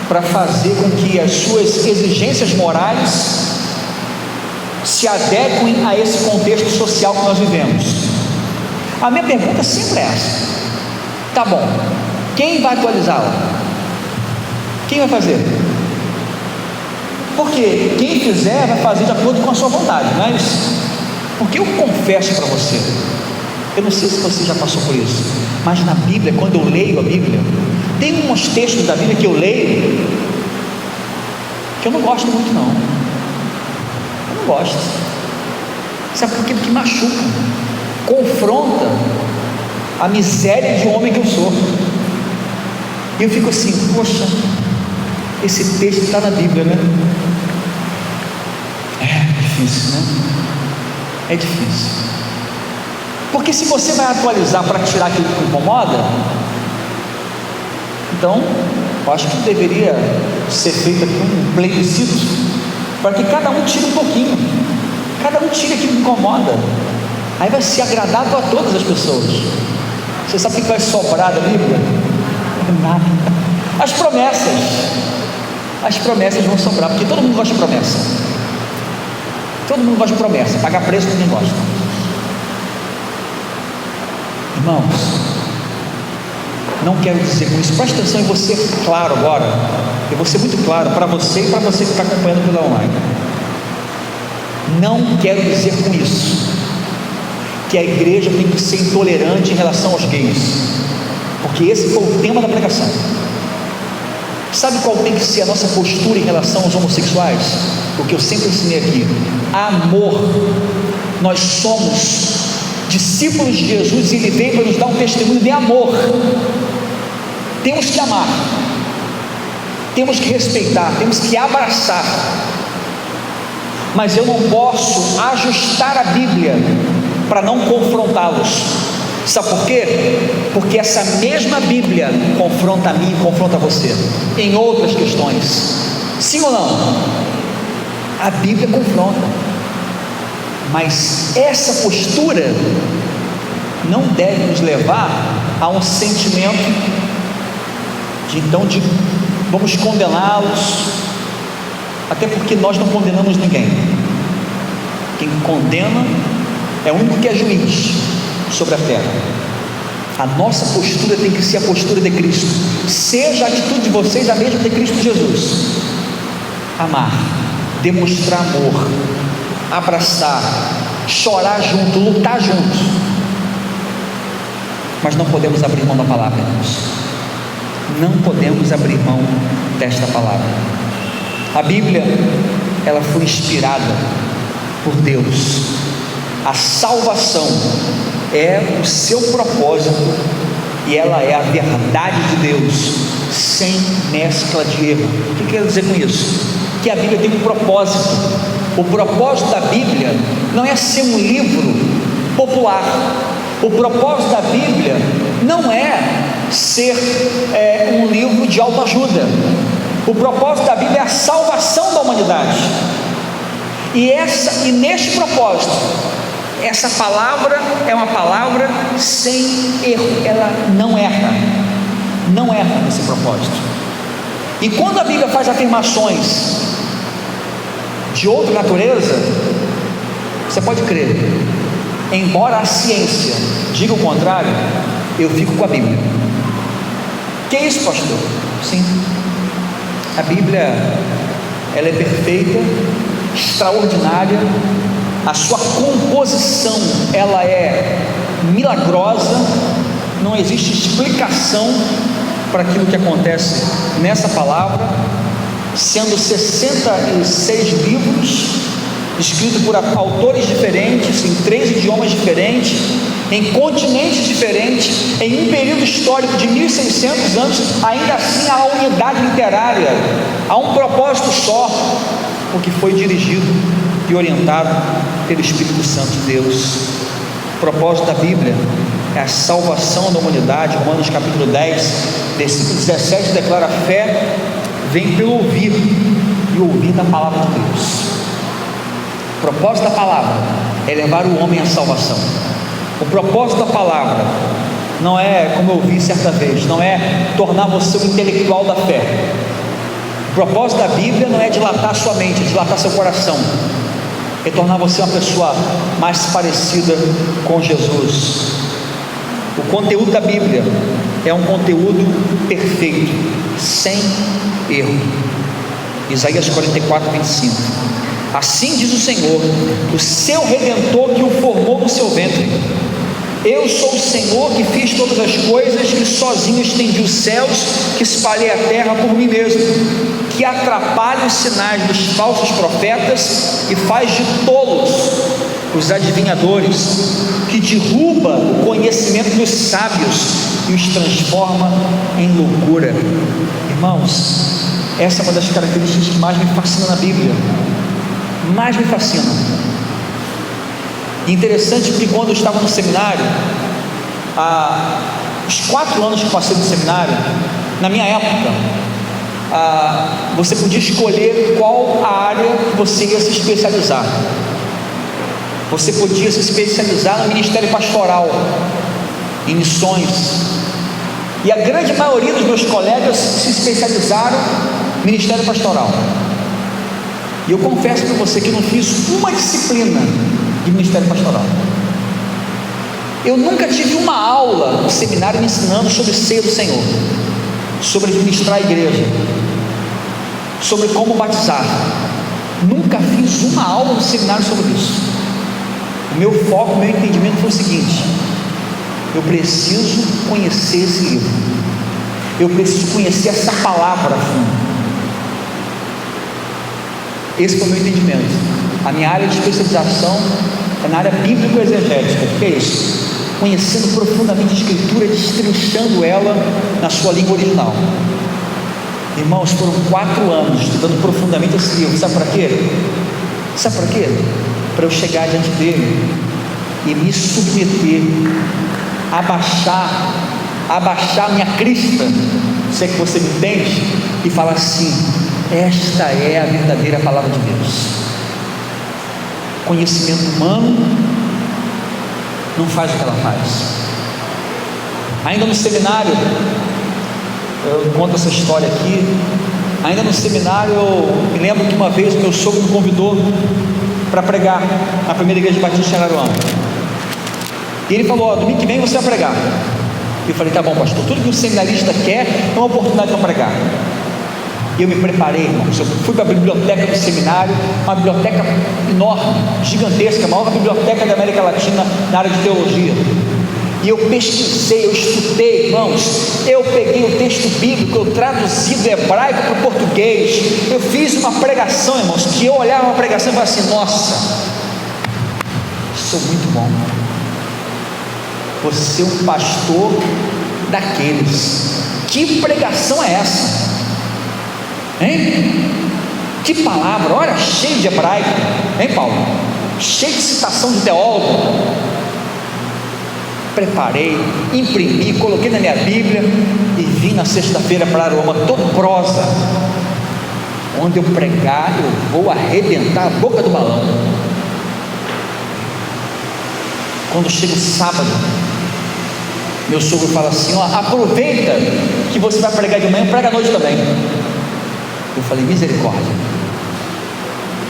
para fazer com que as suas exigências morais se adequem a esse contexto social que nós vivemos. A minha pergunta sempre é essa: tá bom, quem vai atualizá-la? Quem vai fazer? Porque quem fizer vai fazer de acordo com a sua vontade, não é isso? Porque eu confesso para você, eu não sei se você já passou por isso, mas na Bíblia, quando eu leio a Bíblia, tem uns textos da Bíblia que eu leio que eu não gosto muito, não. Eu não gosto. Sabe por quê? Porque machuca, confronta a miséria de homem que eu sou. E eu fico assim: poxa, esse texto está na Bíblia, né? É difícil, né? É difícil. Porque se você vai atualizar para tirar aquilo que incomoda, então eu acho que deveria ser feito aqui um plebiscito para que cada um tire um pouquinho, cada um tire aquilo que incomoda. Aí vai ser agradável a todas as pessoas. Você sabe o que vai sobrar da Bíblia? Nada. As promessas vão sobrar, porque todo mundo gosta de promessa. Todo mundo gosta de promessa. Pagar preço ninguém gosta. Irmãos, não quero dizer com isso, preste atenção e vou ser claro agora. Eu vou ser muito claro para você e para você que está acompanhando pela online. Não quero dizer com isso que a igreja tem que ser intolerante em relação aos gays, porque esse foi o tema da pregação. Sabe qual tem que ser a nossa postura em relação aos homossexuais? O que eu sempre ensinei aqui: amor. Nós somos discípulos de Jesus e Ele veio para nos dar um testemunho de amor. Temos que amar, temos que respeitar, temos que abraçar, mas eu não posso ajustar a Bíblia para não confrontá-los. Sabe por quê? Porque essa mesma Bíblia confronta a mim e confronta você em outras questões. Sim ou não? A Bíblia confronta, mas essa postura não deve nos levar a um sentimento de vamos condená-los, até porque nós não condenamos ninguém. Quem condena é o único que é juiz sobre a terra. A nossa postura tem que ser a postura de Cristo. Seja a atitude de vocês a mesma de Cristo Jesus: amar, demonstrar amor, abraçar, chorar junto, lutar junto. Mas não podemos abrir mão da palavra, irmãos. Não podemos abrir mão desta palavra. A Bíblia, ela foi inspirada por Deus. A salvação é o seu propósito e ela é a verdade de Deus, sem mescla de erro. O que quer dizer com isso? Que a Bíblia tem um propósito. O propósito da Bíblia não é ser um livro popular. O propósito da Bíblia não é ser um livro de autoajuda. O propósito da Bíblia é a salvação da humanidade. E neste propósito, essa palavra é uma palavra sem erro. Ela não erra nesse propósito. E quando a Bíblia faz afirmações de outra natureza, você pode crer, embora a ciência diga o contrário, eu fico com a Bíblia. Que é isso, pastor? Sim, a Bíblia, ela é perfeita, extraordinária. A sua composição, ela é milagrosa. Não existe explicação para aquilo que acontece nessa palavra, sendo 66 livros, escritos por autores diferentes, em 3 idiomas diferentes, em continentes diferentes, em um período histórico de 1600 anos. Ainda assim há unidade literária, há um propósito só, porque foi dirigido e orientado pelo Espírito Santo de Deus. O propósito da Bíblia é a salvação da humanidade. Romanos capítulo 10, versículo 17 declara: a fé vem pelo ouvir, e ouvir da palavra de Deus. O propósito da palavra é levar o homem à salvação. O propósito da palavra não é, como eu vi certa vez, não é tornar você um intelectual da fé. O propósito da Bíblia não é dilatar sua mente, dilatar seu coração, é tornar você uma pessoa mais parecida com Jesus. O conteúdo da Bíblia é um conteúdo perfeito, sem erro. Isaías 44, 25. Assim diz o Senhor, o seu Redentor, que o formou no seu ventre: eu sou o Senhor que fiz todas as coisas, que sozinho estendi os céus, que espalhei a terra por mim mesmo, que atrapalha os sinais dos falsos profetas e faz de tolos os adivinhadores, que derruba o conhecimento dos sábios e os transforma em loucura. Irmãos, essa é uma das características que mais me fascina na Bíblia, mais me fascina. E interessante que quando eu estava no seminário, os 4 anos que passei no seminário, na minha época, você podia escolher qual a área que você ia se especializar. Você podia se especializar no ministério pastoral, em missões, e a grande maioria dos meus colegas se especializaram no ministério pastoral. E eu confesso para você que não fiz uma disciplina de ministério pastoral. Eu nunca tive uma aula no seminário me ensinando sobre ceia do Senhor, sobre administrar a igreja, sobre como batizar. Nunca fiz uma aula no seminário sobre isso. O meu foco, o meu entendimento foi o seguinte: eu preciso conhecer esse livro, eu preciso conhecer essa palavra a fundo. Esse foi o meu entendimento. A minha área de especialização é na área bíblico-exegética. O que é isso? Conhecendo profundamente a Escritura, destrinchando ela na sua língua original. Irmãos, foram 4 anos estudando profundamente esse livro. Sabe para quê? Sabe para quê? Para eu chegar diante dele e me submeter, abaixar minha crista, se é que você me entende, e falar assim: esta é a verdadeira palavra de Deus. Conhecimento humano não faz o que ela faz. Ainda no seminário, eu conto essa história aqui. Ainda no seminário, eu me lembro que uma vez o meu sogro me convidou para pregar na primeira igreja batista em Araruama. E ele falou: domingo que vem você vai pregar. Eu falei: tá bom, pastor, tudo que um seminarista quer é uma oportunidade para pregar. E eu me preparei, irmãos. Eu fui para a biblioteca do seminário, uma biblioteca enorme, gigantesca, a maior biblioteca da América Latina na área de teologia. E eu pesquisei, eu estudei, irmãos. Eu peguei o texto bíblico, eu traduzi do hebraico para o português. Eu fiz uma pregação, irmãos, que eu olhava uma pregação e falava assim: nossa, sou muito bom. Você é um pastor daqueles. Que pregação é essa? Hein? Que palavra, olha, cheio de hebraico, hein, Paulo? Cheio de citação de teólogo. Preparei, imprimi, coloquei na minha Bíblia e vim na sexta-feira para Araruama, todo prosa. Onde eu pregar, eu vou arrebentar a boca do balão. Quando chega o sábado, meu sogro fala assim: ó, aproveita que você vai pregar de manhã, prega à noite também. Eu falei: misericórdia,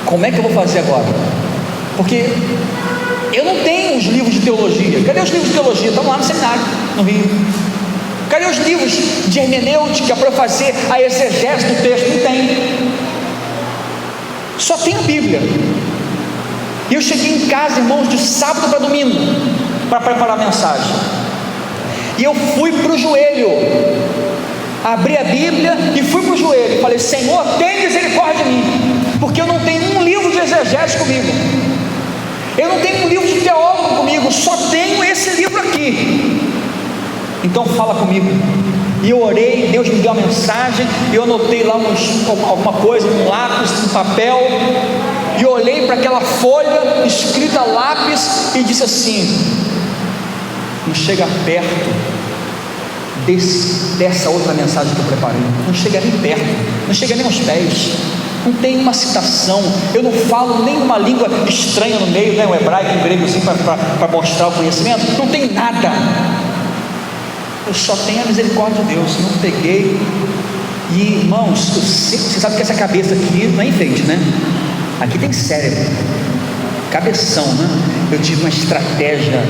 como é que eu vou fazer agora? Porque eu não tenho os livros de teologia. Cadê os livros de teologia? Estão lá no seminário, no Rio. Cadê os livros de hermenêutica para eu fazer a exegese do texto? Não tem. Só tem a Bíblia. E eu cheguei em casa, irmãos, de sábado para domingo, para preparar a mensagem. E eu fui para o joelho, abri a Bíblia e fui para o joelho. Falei: Senhor, tem misericórdia de mim, porque eu não tenho um livro de exegese comigo, eu não tenho um livro de teólogo comigo, só tenho esse livro aqui. Então fala comigo. E eu orei, Deus me deu a mensagem, eu anotei lá alguma coisa, um lápis, um papel, e olhei para aquela folha escrita a lápis e disse assim: não chega perto dessa outra mensagem que eu preparei, não chega nem perto, não chega nem aos pés, não tem uma citação, eu não falo nenhuma língua estranha no meio, né, um hebraico, um grego assim, para mostrar o conhecimento, não tem nada, eu só tenho a misericórdia de Deus. Não peguei. E irmãos, você sabe que essa cabeça aqui não é enfeite, né? Aqui tem cérebro, cabeção, né? Eu tive uma estratégia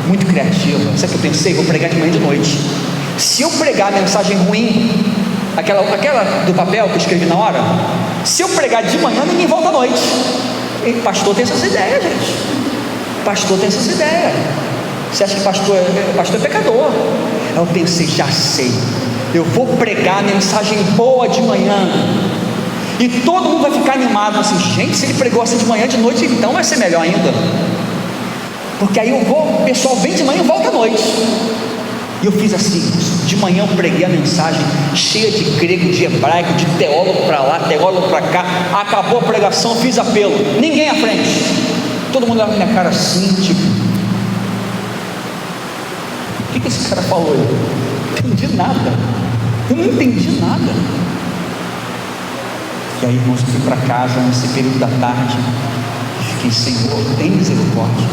muito criativa. Sabe o que eu pensei? Vou pregar de manhã e de noite. Se eu pregar a mensagem ruim, aquela do papel que eu escrevi na hora, se eu pregar de manhã, ninguém volta à noite. E pastor tem essas ideias, gente. Pastor tem essas ideias. Você acha que pastor é pecador? Eu pensei: já sei, eu vou pregar a mensagem boa de manhã, e todo mundo vai ficar animado, assim: gente, se ele pregou assim de manhã, de noite então vai ser melhor ainda, porque aí o pessoal vem de manhã e volta à noite. E eu fiz assim, de manhã eu preguei a mensagem cheia de grego, de hebraico, de teólogo para lá, teólogo para cá. Acabou a pregação, eu fiz apelo, ninguém à frente, todo mundo olhava na minha cara assim, tipo, o que esse cara falou? Eu não entendi nada, eu não entendi nada. E aí, irmãos, eu fui para casa nesse período da tarde e fiquei, Senhor, tem misericórdia.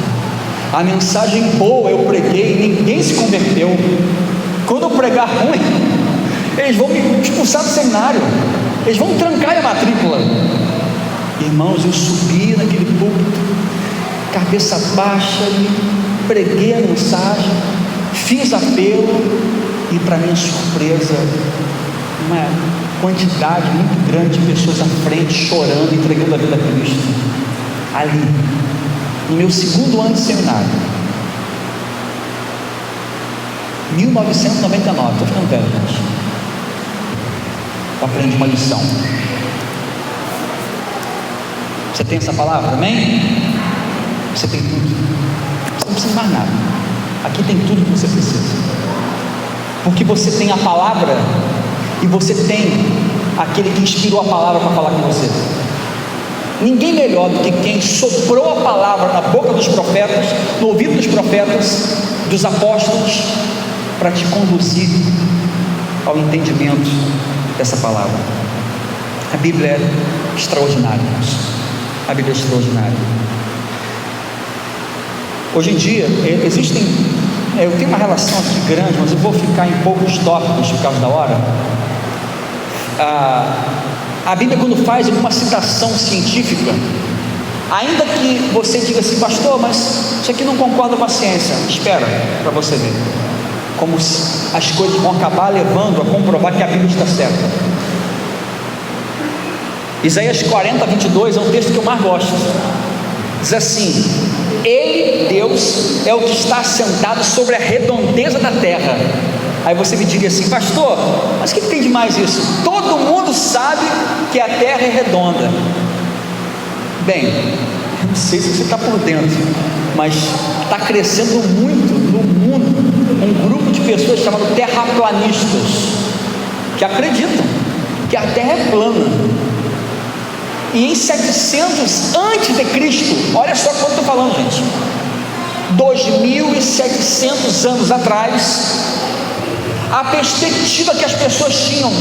A mensagem boa eu preguei, ninguém se converteu. Quando eu pregar ruim, eles vão me expulsar do seminário, eles vão trancar a matrícula. Irmãos, eu subi naquele púlpito, cabeça baixa, e preguei a mensagem, fiz apelo, e para minha surpresa, uma quantidade muito grande de pessoas à frente, chorando, entregando a vida a Cristo. Ali, no meu segundo ano de seminário, 1999, estou ficando velho, gente. Eu aprendi uma lição. Você tem essa palavra, amém? Você tem tudo. Você não precisa de mais nada. Aqui tem tudo que você precisa. Porque você tem a palavra e você tem aquele que inspirou a palavra para falar com você. Ninguém melhor do que quem soprou a palavra na boca dos profetas, no ouvido dos profetas, dos apóstolos, para te conduzir ao entendimento dessa palavra. A Bíblia é extraordinária, irmãos. A Bíblia é extraordinária. Hoje em dia, existem, eu tenho uma relação aqui grande, mas eu vou ficar em poucos tópicos por causa da hora. A Bíblia, quando faz alguma citação científica, ainda que você diga assim, pastor, mas isso aqui não concorda com a ciência, espera para você ver como as coisas vão acabar levando a comprovar que a Bíblia está certa. Isaías 40, 22 é um texto que eu mais gosto. Diz assim: Ele, Deus, é o que está assentado sobre a redondeza da terra. Aí você me diria assim, pastor, mas o que tem de mais isso? Todo mundo sabe que a terra é redonda. Bem, eu não sei se você está por dentro, mas está crescendo muito no mundo um grupo de pessoas chamado terraplanistas, que acreditam que a terra é plana. E em 700 antes de Cristo, olha só quanto eu estou falando, gente, 2.700 anos atrás, a perspectiva que as pessoas tinham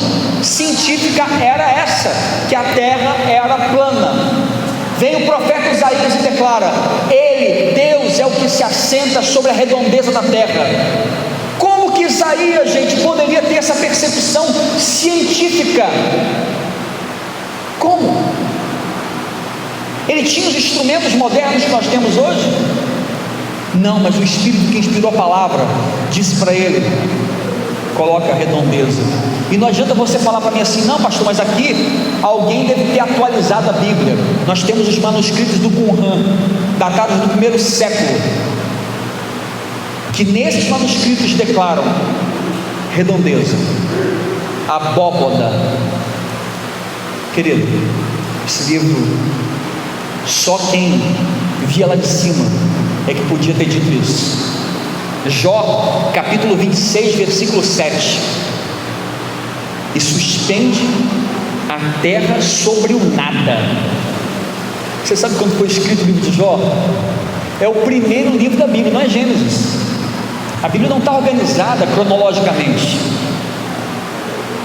científica era essa, que a terra era plana. Vem o profeta Isaías e declara: Ele, Deus, é o que se assenta sobre a redondeza da terra. Como que Isaías, gente, poderia ter essa percepção científica? Como? Ele tinha os instrumentos modernos que nós temos hoje? Não, mas o Espírito que inspirou a palavra disse para ele: coloca a redondeza. E não adianta você falar para mim assim, não pastor, mas aqui alguém deve ter atualizado a Bíblia. Nós temos os manuscritos do Qumran, datados do 1º século, que nesses manuscritos declaram redondeza, abóboda. Querido, esse livro, só quem via lá de cima é que podia ter dito isso. Jó, capítulo 26, versículo 7: E suspende a terra sobre o nada. Você sabe quando foi escrito o livro de Jó? É o primeiro livro da Bíblia, não é Gênesis. A Bíblia não está organizada cronologicamente.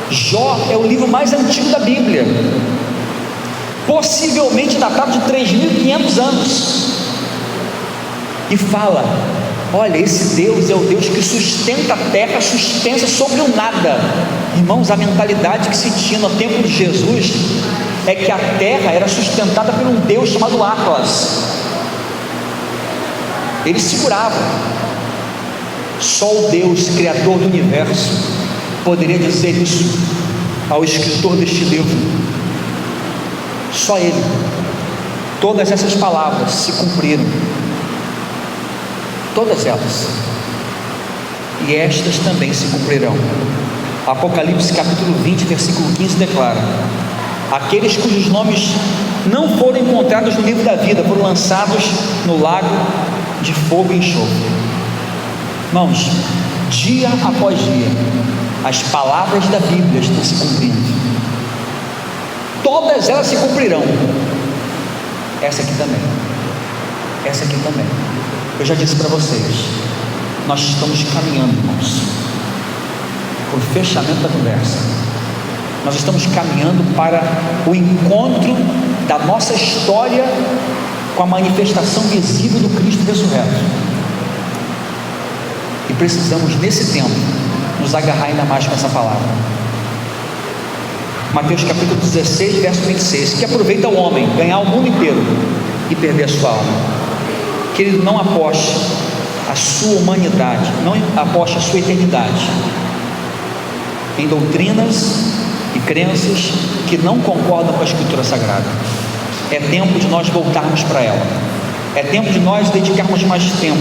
Jó é o livro mais antigo da Bíblia, possivelmente datado de 3.500 anos, e fala: olha, esse Deus é o Deus que sustenta a terra, sustenta sobre o nada. Irmãos, a mentalidade que se tinha no tempo de Jesus é que a terra era sustentada por um Deus chamado Atlas. Ele segurava. Só o Deus, Criador do universo, poderia dizer isso ao escritor deste livro. Só Ele. Todas essas palavras se cumpriram. Todas elas. E estas também se cumprirão. Apocalipse capítulo 20, versículo 15 declara: aqueles cujos nomes não foram encontrados no livro da vida foram lançados no lago de fogo e enxofre. Irmãos, dia após dia, as palavras da Bíblia estão se cumprindo. Todas elas se cumprirão. Essa aqui também. Essa aqui também. Eu já disse para vocês, nós estamos caminhando, irmãos, para o fechamento da conversa. Nós estamos caminhando para o encontro da nossa história com a manifestação visível do Cristo ressurreto. E precisamos, nesse tempo, nos agarrar ainda mais com essa palavra. Mateus capítulo 16, verso 26. Que aproveita o homem ganhar o mundo inteiro e perder a sua alma? Que ele não aposte a sua humanidade, não aposte a sua eternidade em doutrinas e crenças que não concordam com a Escritura Sagrada. É tempo de nós voltarmos para ela. É tempo de nós dedicarmos mais tempo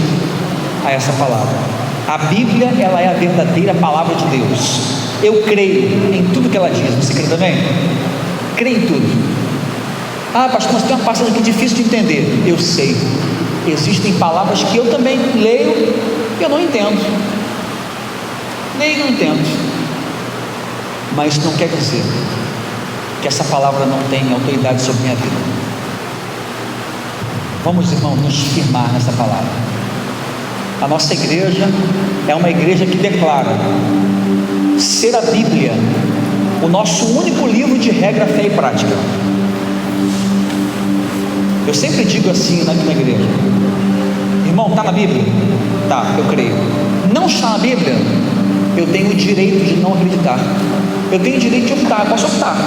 a essa palavra. A Bíblia, ela é a verdadeira palavra de Deus. Eu creio em tudo que ela diz. Você crê também? Creio em tudo. Ah, pastor, mas tem uma passagem aqui difícil de entender. Eu sei. Existem palavras que eu também leio e eu não entendo. Leio e não entendo. Mas isso não quer dizer que essa palavra não tem autoridade sobre minha vida. Vamos, irmãos, nos firmar nessa palavra. A nossa igreja é uma igreja que declara ser a Bíblia o nosso único livro de regra, fé e prática. Eu sempre digo assim aqui na igreja: irmão, está na Bíblia? Tá, eu creio. Não está na Bíblia? Eu tenho o direito de não acreditar. Eu tenho o direito de optar, eu posso optar.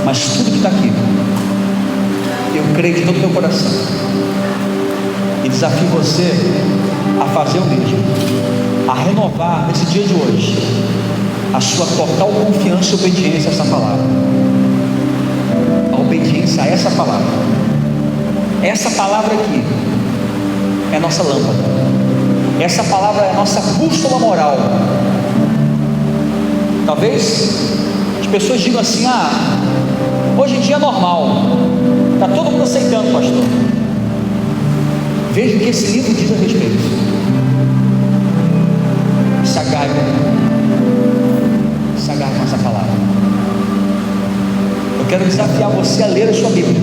Mas tudo que está aqui, eu creio de todo o meu coração. E desafio você a fazer o mesmo, a renovar nesse dia de hoje a sua total confiança e obediência a essa palavra. A obediência a essa palavra. Essa palavra aqui é a nossa lâmpada. Essa palavra é a nossa bússola moral. Talvez as pessoas digam assim: ah, hoje em dia é normal, está todo mundo aceitando, pastor. Veja o que esse livro diz a respeito. Se agarre com essa palavra. Eu quero desafiar você a ler a sua Bíblia.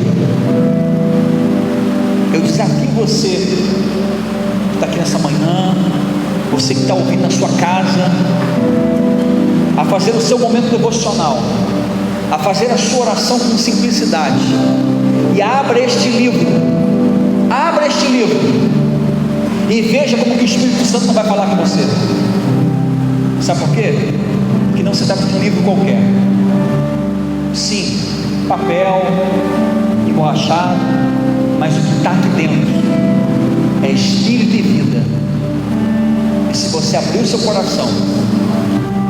Eu desafio você que está aqui nessa manhã, você que está ouvindo na sua casa, a fazer o seu momento devocional, a fazer a sua oração com simplicidade, e abra este livro, e veja como que o Espírito Santo não vai falar com você. Sabe por quê? Porque não se trata de um livro qualquer. Sim, papel, emborrachado, mas o que está aqui dentro é espírito e vida. E se você abrir o seu coração,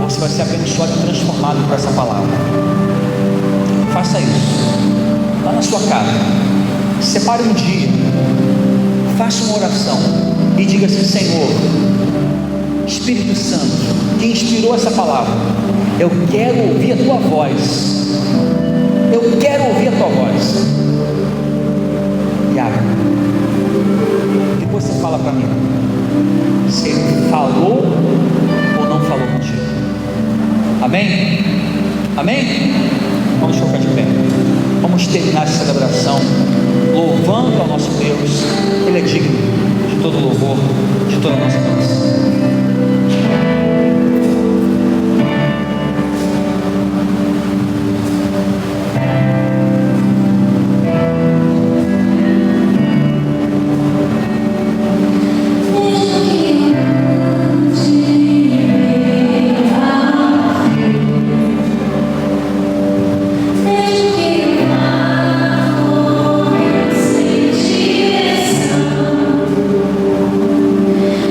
você vai ser abençoado e transformado por essa palavra. Faça isso lá na sua casa. Separe um dia, faça uma oração e diga assim: Senhor, Espírito Santo, que inspirou essa palavra, eu quero ouvir a tua voz. Eu quero ouvir a tua voz. E abra. Depois você fala para mim se ele falou ou não falou contigo. Amém? Amém? Vamos colocar de pé. Vamos terminar essa celebração louvando ao nosso Deus. Ele é digno de todo louvor, de toda a nossa bênção.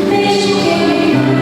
Deixa que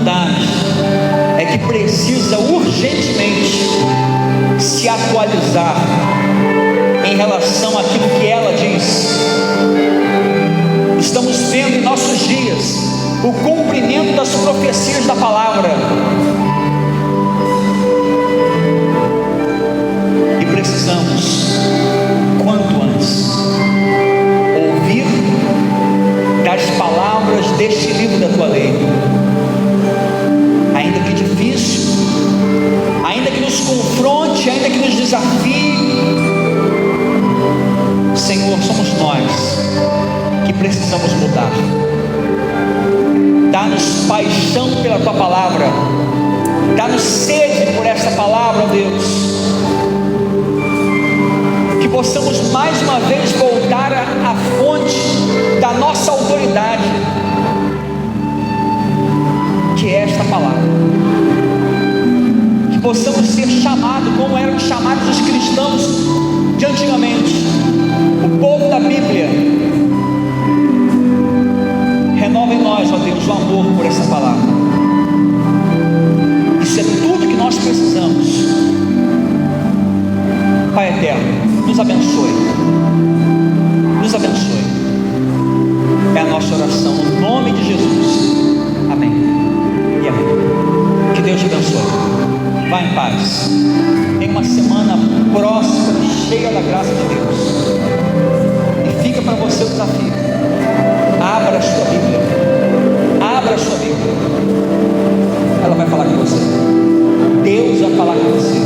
humanidade é que precisa urgentemente se atualizar em relação àquilo que ela diz. Estamos vendo em nossos dias o cumprimento das profecias da palavra, e precisamos, quanto antes, ouvir das palavras deste livro da tua lei, ainda que difícil, ainda que nos confronte, ainda que nos desafie. Senhor, somos nós que precisamos mudar. Dá-nos paixão pela tua palavra, dá-nos sede por esta palavra, ó Deus, que possamos mais uma vez voltar à fonte da nossa autoridade, que é esta palavra, que possamos ser chamados como eram chamados os cristãos de antigamente, o povo da Bíblia. Renova em nós, ó Deus, o amor por essa palavra. Isso é tudo que nós precisamos. Pai eterno, nos abençoe, nos abençoe. É a nossa oração no nome de Jesus. Amém e amém. Que Deus te abençoe. Vá em paz. Tenha uma semana próspera, cheia da graça de Deus. E fica para você o desafio: abra a sua Bíblia, abra a sua Bíblia. Ela vai falar com você, Deus vai falar com você.